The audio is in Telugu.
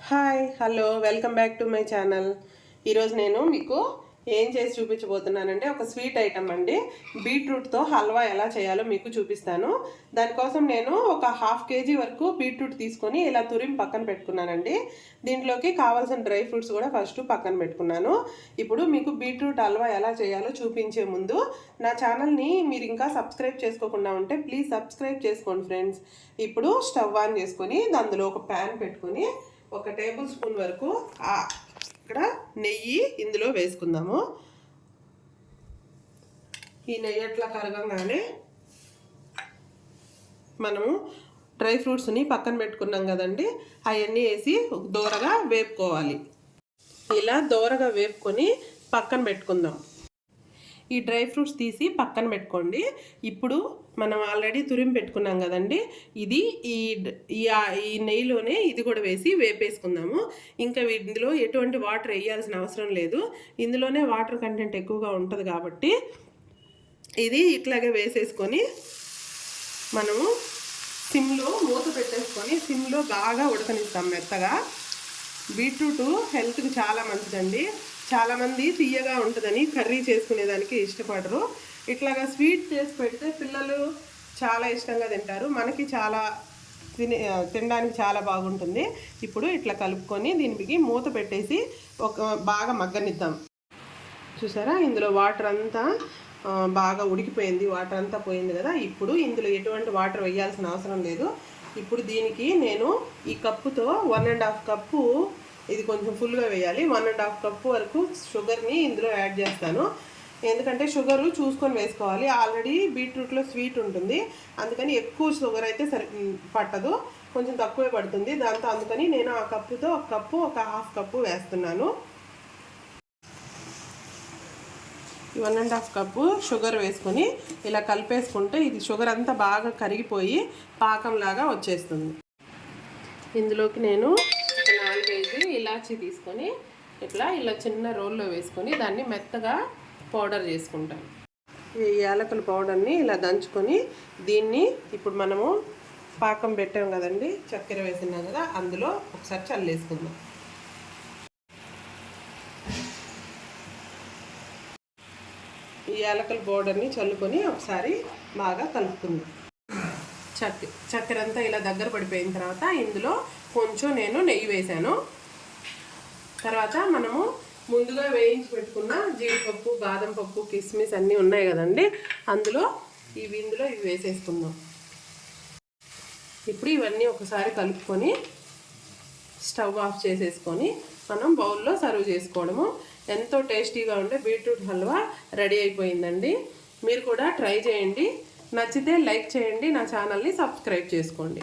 Hi hello welcome back to my channel. ఈరోజు నేను మీకు ఏం చేసి చూపించబోతున్నానంటే ఒక స్వీట్ ఐటమ్ అండి. బీట్రూట్తో హల్వా ఎలా చేయాలో మీకు చూపిస్తాను. దానికోసం నేను ఒక 1/2 kg వరకు బీట్రూట్ తీసుకొని ఇలా తురిమి పక్కన పెట్టుకున్నానండి. దీంట్లోకి కావాల్సిన డ్రై ఫ్రూట్స్ కూడా ఫస్ట్ పక్కన పెట్టుకున్నాను. ఇప్పుడు మీకు బీట్రూట్ హల్వా ఎలా చేయాలో చూపించే ముందు నా ఛానల్ని మీరు ఇంకా సబ్స్క్రైబ్ చేసుకోకుండా ఉంటే ప్లీజ్ సబ్స్క్రైబ్ చేసుకోండి ఫ్రెండ్స్. ఇప్పుడు స్టవ్ ఆన్ చేసుకొని అందులో ఒక ప్యాన్ పెట్టుకొని 1 టేబుల్ స్పూన్ వరకు ఇక్కడ నెయ్యి ఇందులో వేసుకుందాము. ఈ నెయ్యి అట్లా కరగంగానే మనము డ్రై ఫ్రూట్స్ని పక్కన పెట్టుకున్నాం కదండి, అవన్నీ వేసి దోరగా వేపుకోవాలి. ఇలా దోరగా వేపుకొని పక్కన పెట్టుకుందాం. ఈ డ్రై ఫ్రూట్స్ తీసి పక్కన పెట్టుకోండి. ఇప్పుడు మనం ఆల్రెడీ తురిమి పెట్టుకున్నాం కదండి, ఇది ఈ నెయ్యిలోనే ఇది కూడా వేసి వేపేసుకుందాము. ఇంకా ఇందులో ఎటువంటి వాటర్ వేయాల్సిన అవసరం లేదు. ఇందులోనే వాటర్ కంటెంట్ ఎక్కువగా ఉంటుంది కాబట్టి ఇది ఇట్లాగే వేసేసుకొని మనము సిమ్లో మూత పెట్టేసుకొని సిమ్లో బాగా ఉడకనిస్తాం మెత్తగా. బీట్రూట్ హెల్త్కి చాలా మంచిదండి. చాలామంది తీయగా ఉంటుందని కర్రీ చేసుకునేదానికి ఇష్టపడరు. ఇట్లాగా స్వీట్ చేసి పెడితే పిల్లలు చాలా ఇష్టంగా తింటారు. మనకి చాలా తినడానికి చాలా బాగుంటుంది. ఇప్పుడు ఇట్లా కలుపుకొని దీనికి మూత పెట్టేసి బాగా మగ్గనిద్దాం. చూసారా, ఇందులో వాటర్ అంతా బాగా ఉడికిపోయింది, వాటర్ అంతా పోయింది కదా. ఇప్పుడు ఇందులో ఎటువంటి వాటర్ వేయాల్సిన అవసరం లేదు. ఇప్పుడు దీనికి నేను ఈ కప్పుతో 1.5 కప్పు, ఇది కొంచెం ఫుల్గా వేయాలి, 1.5 కప్పు వరకు షుగర్ని ఇందులో యాడ్ చేస్తాను. ఎందుకంటే షుగరు చూసుకొని వేసుకోవాలి. ఆల్రెడీ బీట్రూట్లో స్వీట్ ఉంటుంది, అందుకని ఎక్కువ షుగర్ అయితే పట్టదు, కొంచెం తక్కువే పడుతుంది. అందుకని నేను ఆ కప్పుతో 1 కప్పు 1/2 కప్పు వేస్తున్నాను. 1.5 కప్పు షుగర్ వేసుకొని ఇలా కలిపేసుకుంటే ఇది షుగర్ అంతా బాగా కరిగిపోయి పాకంలాగా వచ్చేస్తుంది. ఇందులోకి నేను 4-5 ఇలాచీ తీసుకొని ఇలా చిన్న రోల్లో వేసుకొని దాన్ని మెత్తగా పౌడర్ చేసుకుంటాను. ఈ యాలకుల పౌడర్ని ఇలా దంచుకొని దీన్ని ఇప్పుడు మనము పాకం పెట్టాం కదండి, చక్కెర వేసినాం కదా, అందులో ఒకసారి చల్లేసుకుందాం. ఈ యాలకుల పౌడర్ని చల్లుకొని ఒకసారి బాగా కలుపుకుందాం. చక్కెర అంతా ఇలా దగ్గర పడిపోయిన తర్వాత ఇందులో కొంచెం నేను నెయ్యి వేసాను. తర్వాత మనము ముందుగా వేయించి పెట్టుకున్న జీడిపప్పు, బాదం పప్పు, కిస్మిస్ అన్నీ ఉన్నాయి కదండి, ఇందులో ఇవి వేసేసుకుందాం. ఇప్పుడు ఇవన్నీ ఒకసారి కలుపుకొని స్టవ్ ఆఫ్ చేసేసుకొని మనం బౌల్లో సర్వ్ చేసుకోవడము. ఎంతో టేస్టీగా ఉండే బీట్రూట్ హల్వా రెడీ అయిపోయిందండి. మీరు కూడా ట్రై చేయండి. నచ్చితే లైక్ చేయండి, నా ఛానల్ని సబ్స్క్రైబ్ చేసుకోండి.